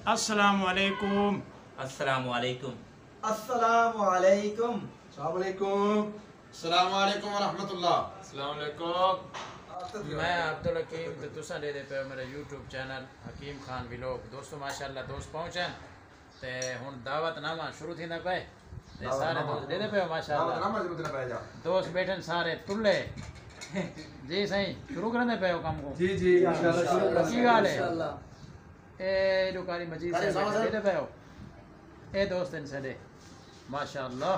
अस्सलामुअलैकुम। अस्सलामुअलैकुम। अस्सलामुअलैकुम। अस्सलामुअलैकुम वरहमतुल्लाह। अस्सलामुअलैकुम। मैं अब्दुल हकीम तो तुसा दे पे मेरा यूट्यूब चैनल हकीम खान व्लॉग। दोस्तों माशाअल्लाह दोस्त पहुंचे ते हुन दावतनामा शुरू थींदा पे ते सारे दोस्त दे पे माशाअल्लाह दोस्त बैठन सारे तुल्ले जी सही शुरू करने पे काम को जी जी इंशाल्लाह शुरू कर की गाल है ए दुकारी मजीद से दे पे ए दोस्त इन से दे माशाअल्लाह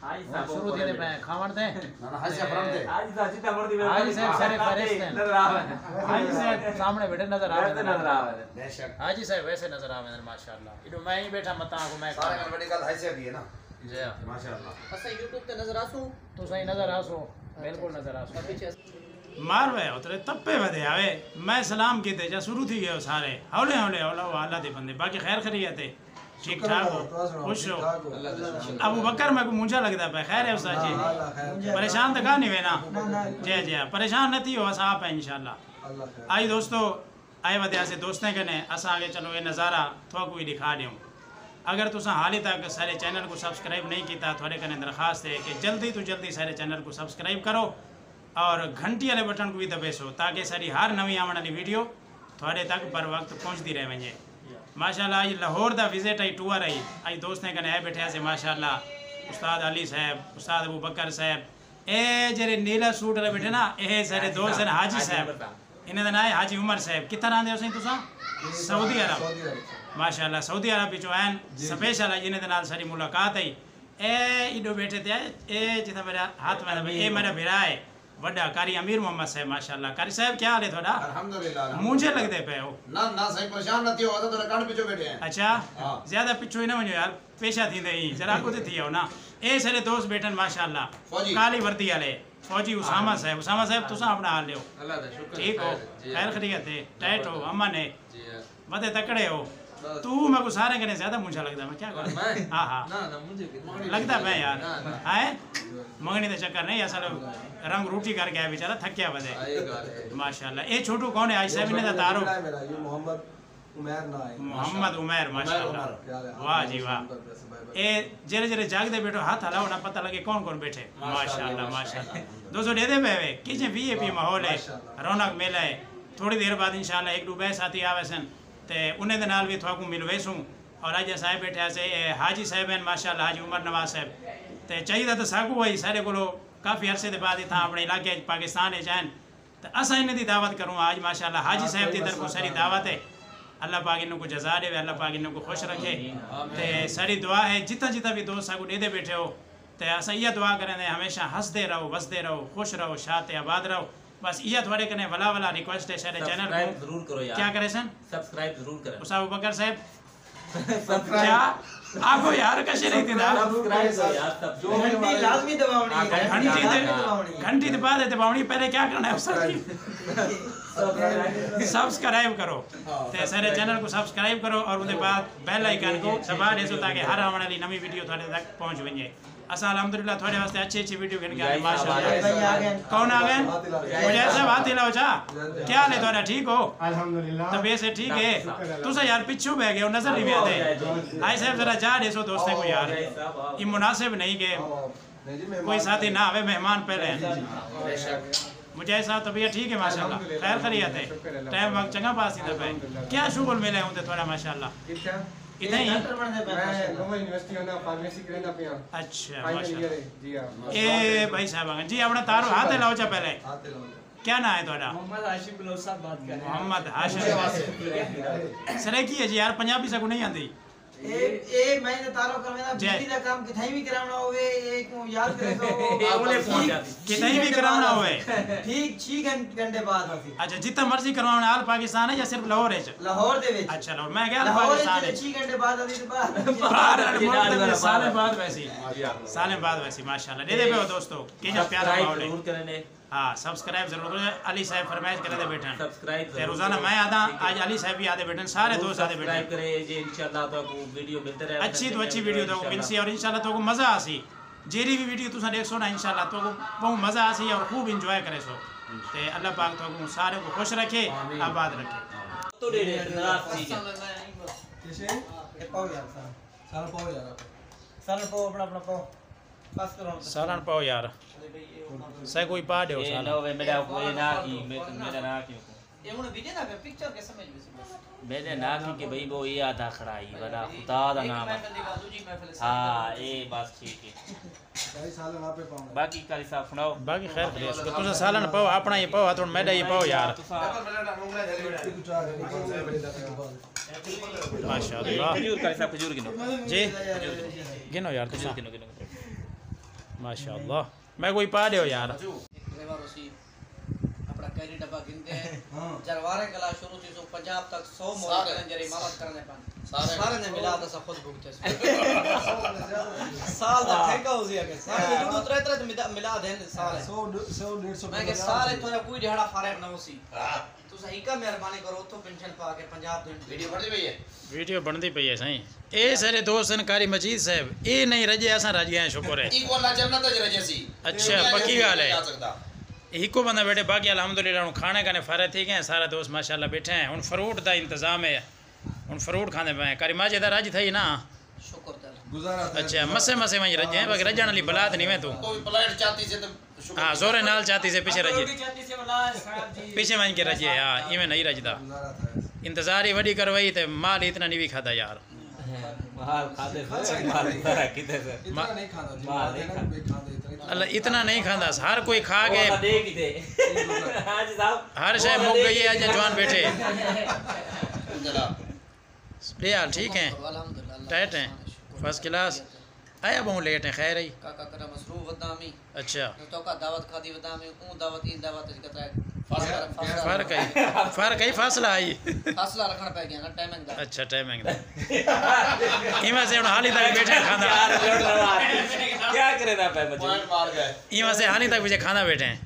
हाय शुरू थींदे पे खावण दे ना हाजी साहब फरम दे आज जितना मर्दी हाजी साहब सारे फरिश्ते हैं नजर आवे हाजी साहब सामने बैठे नजर आवे नजर आवे बेशक हाजी साहब वैसे नजर आवे माशाअल्लाह इडो मैं ही बैठा मता को मैं सारे में बड़ी गल हाजी साहब ही है ना जी माशाअल्लाह। असा यूट्यूब ते नजर आसू तो सही नजर आसो बिल्कुल नजर आसो पीछे मार वे उतरे तप्पे वधे आवे मैं सलाम कीते जा शुरू थी गयो सारे हौले हौले हौला वाला दे बंदे बाकी खैर खैरियत है ठीक ठाक हो खुश हो अबू बकर मैं को मुंजा लगदा पे खैर है उस्ताद जी परेशान तो का नहीं वे ना जय जय परेशान न थी हो असा आप है इंशाल्लाह। आई दोस्तों आए वधे से दोस्तें कने असा आगे चलो ये नज़ारा थोको ही दिखा दूं। अगर तुसा हाली तक सारे चैनल को सब्सक्राइब नहीं किया थोड़े कने दरखास्त है कि जल्दी तो जल्दी सारे चैनल को सब्सक्राइब करो और घंटी वाले बटन को भी दबेसो ताकि सारी हर नवी आने वाली वीडियो थोड़े तक बर वक्त पहुँचती रहे वजे। माशाल्लाह अज लाहौर का विजिट आई टूर आई अज दोस्तें कने आए बैठे से माशाल्लाह उस्ताद अली साहब उस्ताद अबू बकर साहब ए जेरे नीला सूट वाले बैठे ना ये सारे दोस्त हैं हाजी साहब इन्हें का नाम है हाजी उमर साहब कितना रहंदे हो तुसा सऊदी अरब माशाल्लाह सऊदी अरब पिछो आन स्पेशल इन्हें के नाल सारी मुलाकात आई ए इडो बैठे थे ए जितना मेरा हाथ में ए मेरा भिरा है वड्डा कारी अमीर मोहम्मद साहब माशाल्लाह। कारी साहब क्या हाल है थोड़ा अल्हम्दुलिल्लाह मुझे लगदे पे हो ना ना सही परेशान न थियो तो कान पिछो बैठे हैं। अच्छा ज्यादा पिछो ही ना वञो यार पेशा थींदे ही जरा को थी हो ना ए सारे दोस्त बैठन माशाल्लाह फौजी काली वर्दी वाले फौजी उसामा साहब तुसा अपना हाल लियो अल्लाह दा शुक्र ठीक हो खैर खैरियत है टाइट हो अमन है वदे तकड़े हो तू मैं को सारे कने ज्यादा मुझे लगदा मैं क्या करूं हां हां ना ना मुझे लगता मैं यार है मंगनी तो चक्कर नहीं असल रंग रोटी करके आया बेचारा थकिया वदे माशाल्लाह। ए छोटू कौन है आज साहब ने तारो मेरा ये मोहम्मद उमर ना है मोहम्मद उमर माशाल्लाह वाह जी वाह। ए जरे जरे जागदे बैठो हाथ हलाओ ना पता लगे कौन कौन बैठे माशाल्लाह माशाल्लाह। दोस्तों दे दे पे किचे वीआईपी माहौल है रौनक मेला है थोड़ी देर बाद इंशाल्लाह एक दो बे साथी आवेसन ते उन्हें दे नाल भी थोड़ा मिलवेसूँ और अज अस बैठे से हाजी साहब हैं माशाल्लाह हाजी उमर नवाज साहब तो चाहिए तो साकू वही सारे को काफ़ी अरसे के बाद इतना अपने इलाके पाकिस्तान जान तो अस इन्हें दावत करूँ आज माशाल्लाह हाजी साहब की तरफ सारी दावत है अल्लाह पाक इन्हों को जजा दे अल्लाह पाक इन्हों को खुश रखे तो सारी दुआ है जितना जितना भी दोस्त साकू दे बैठे हो तो अस ये दुआ करें हमेशा हंसते रहो वसते रहो खुश रहो शात आबाद रहो बस ये थोड़े कने वला वला रिक्वेस्ट है सारे चैनल को जरूर करो यार क्या करे सन सब्सक्राइब जरूर करें उस्ताद अबू बकर साहब क्या आपको यार कैसे नहीं थी सब्सक्राइब करो यार जो घंटी लाजमी दबावनी है घंटी दबा दे दबावनी पहले क्या करना है उस्ताद जी सब्सक्राइब करो ते सारे चैनल को सब्सक्राइब करो और उसके बाद बेल आइकन को दबा दे ताकि हर आने वाली नवी वीडियो थोड़े तक पहुंच वजे। असा अल्हम्दुलिल्लाह थोड़े वास्ते अच्छी वीडियो गिन के माशाल्लाह कौन आ गए मुझे सब हाथ हिलाओ जा क्या ले थोड़ा ठीक हो अल्हम्दुलिल्लाह तबीयत से ठीक है तुसा यार पिछू बह गए नजर नहीं आते आई साहब जरा जा देसो दोस्तों को यार ये मुनासिब नहीं के कोई साथी ना आवे मेहमान पहले मुझे ऐसा तबीयत ठीक है माशाल्लाह खैर खैरियत है टाइम वक्त चंगा पास ही पे क्या शुगल मिले हूं थोड़ा माशाल्लाह इतना ही यूनिवर्सिटी ना फार्मेसी करना पिया अच्छा फाइनल जी हां ए भाई साहब जी अपना तारो हाथ लाओ चा पहले क्या ना है थोड़ा मोहम्मद हाशिम बिलोच साहब बात कर रहे हैं मोहम्मद हाशिम सरे की है जी यार पंजाबी से को नहीं आती ए मैंने तारो करवेना बिजली का काम किथाई भी करावना होवे एक याद करे तो बोले फोन जाती कितनी भी करावना होवे ठीक 6 घंटे बाद आसी अच्छा जितना मर्जी करवाना हाल पाकिस्तान है या सिर्फ लाहौर है लाहौर दे विच अच्छा लाहौर मैं क्या लाहौर पाकिस्तान है 6 घंटे बाद आसी तो साल बाद वैसी माशाल्लाह दे पे हो दोस्तों के जो प्यारा माहौल है जरूर करें हां सब्सक्राइब जरूर करें। अली साहब फरमाइश करे दे बैठन सब्सक्राइब ते रोजाना मैं आदा आज अली साहब भी आदे बैठन सारे दोस्त आदे बैठन सब्सक्राइब करें जी इंशाल्लाह तो को वीडियो मिलते रहे अच्छी तो अच्छी वीडियो तो मिलसी और इंशाल्लाह तो को मजा आसी जेरी भी वीडियो तुसा देखसो ना इंशाल्लाह तो को बहुत मजा आसी और खूब एंजॉय करे सो ते अल्लाह पाक तो को सारे को खुश रखे आबाद रखे तो दे ठीक है ये पाओ यार सालन पाओ यार सालन पाओ अपना अपना पाओ बस करो सालन पाओ यार सही कोई पा दो ये सालन नो वे मेरा कोई ना की मेरा ना की ये उन्हें वीडियो ना पिक्चर के समझ में मैंने ना की कि भाई वो ये आधा खड़ा ही बड़ा खुदा दा नाम हां ये बस ठीक है भाई सालन आप पे पाऊंगा बाकी काली साहब सुनाओ बाकी खैर खरीद उसको तुझे सालन पाओ अपना ये पाओ थोड़ा मैदा ये पाओ यार माशाल्लाह खजूर काली साहब खजूर गिनो जी गिनो यार तुझे गिनो गिनो माशाल्लाह मैं कोई पा दो यार अपना कैरी डब्बा गिनते हैं जरवारे कला शुरू थी सो पंजाब तक 100 मौत करने जरी इमारत करने पान सारे ने मिला तो सब खुद भुगते साल दा ठेका हो गया के सारे जो तरह तरह मिला देन सारे 100 150 मैं के सारे तोरा कोई दिहाड़ा फारेग ना होसी तू सही का मेहरबानी करो तो पेंशन पा के पंजाब दे वीडियो बनती पई है वीडियो बनती पई है सही ए सारे दोस्त हैं कारी मजीद साहब ए नहीं रजे असा रज गए शुक्र है ई को ना जन्नत ज रजे सी अच्छा पक्की गाल है इको बंदा बैठे बाकी अल्हम्दुलिल्लाह खाने का फारे थी गए सारे दोस्त माशाल्लाह बैठे हैं हुन फ्रूट का इंतजाम है हुन फ्रूट खाने पे कारी माजे दा राज थई ना शुक्र तेरा गुजारा अच्छा मसे मसे वहीं रजे हैं बाकी रजण वाली बलात नहीं मैं तू कोई प्लेट चाहती से तो हाँ जोरे नाल चाहती से पीछे रजे चाहती से वाला साहब जी पीछे वहीं के रजे हाँ इवें नहीं रजदा गुजारा था इंतजार ही वडी करवाई ते माल इतना नहीं भी खाता यार माल खाते से माल सारा किते से इतना नहीं खाना जी माल नहीं देना भी खाते इतना अल्लाह इतना नहीं खांदा हर कोई खा के दे की दे हां जी साहब हर शय मुक गई है आज जवान बैठे जनाब ले यार ठीक है अल्हम्दुलिल्लाह टाइट हैं फर्स्ट क्लास आया बहु लेट है खैर ही काका करा मसरूफ वदामी अच्छा तो का दावत खादी वदामी ऊ दावत ई दावत कतरा फर्क है फासला आई फासला रखना पै गया ना टाइमिंग दा अच्छा टाइमिंग दा इमा से हुन हाली तक बैठे खाना क्या करे ना पे बच्चे पॉइंट मार गए इमा से हाली तक पीछे खाना बैठे हैं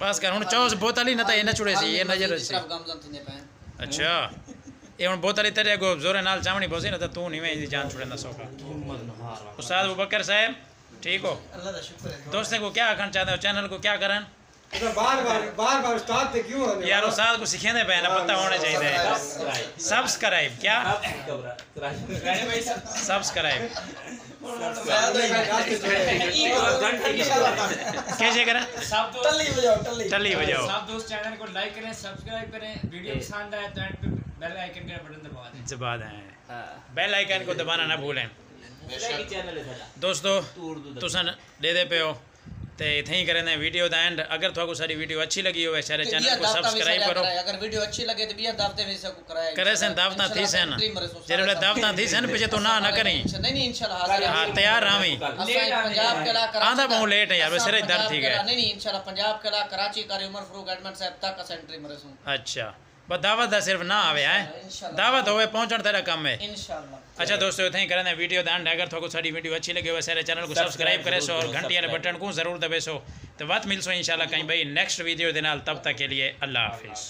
बस कर हुन चौस बोतल ही न था न चुड़े सी ये नजर सी सिर्फ गमजन थीने पे अच्छा ये हुन बोतल ही तेरे को जोरे नाल चावणी बोसी न त तू नहीं में जान छुड़ेंदा सौका उस्ताद अबू बकर साहब ठीक हो अल्लाह दा शुक्र है दोस्तों को क्या कहना चाहते हो चैनल को क्या करन बार उस्ताद थे क्यों होने यार उस्ताद को सिखाने पे ना पता होना चाहिए सब्सक्राइब क्या सब्सक्राइब कैसे करें सब दोस्त टल्ली बजाओ टल्ली टल्ली बजाओ सब दोस्त चैनल को लाइक करें सब्सक्राइब करें वीडियो पसंद आए तो एंड पे बेल आइकन का बटन दबा दें दबा दें बेल आइकन को दबाना ना भूलें चैनल है साडा दोस्तों तुसन दे दे पे हो ते इथे ही करें वीडियो दा एंड अगर थाको सारी वीडियो अच्छी लगी हो सारे चैनल को सब्सक्राइब करो अगर वीडियो अच्छी लगे तो बिया दावते में से को कराए करे सन दावता थी सन जेरे दावता थी सन पीछे तो ना करी नहीं इंशाल्लाह हाजिर हां तैयार रावी पंजाब के ला आंदा बहु लेट है यार सिर दर्द थी गए नहीं इंशाल्लाह पंजाब के ला कराची का उमर फारूक एडमंड साहब तक सेंट्री मरे सो अच्छा बस दावत दा सिर्फ ना आवे है दावत होवे पहुंचण तेरा काम है इंशाल्लाह अच्छा दोस्तों इथे ही करें वीडियो दा एंड अगर थाको सारी वीडियो अच्छी लगे हो सारे चैनल को सब्सक्राइब करे सो और घंटी वाले बटन को जरूर दबे सो तो बात मिल सो इंशाल्लाह कहीं भाई नेक्स्ट वीडियो दे नाल तब तक के लिए अल्लाह हाफिज।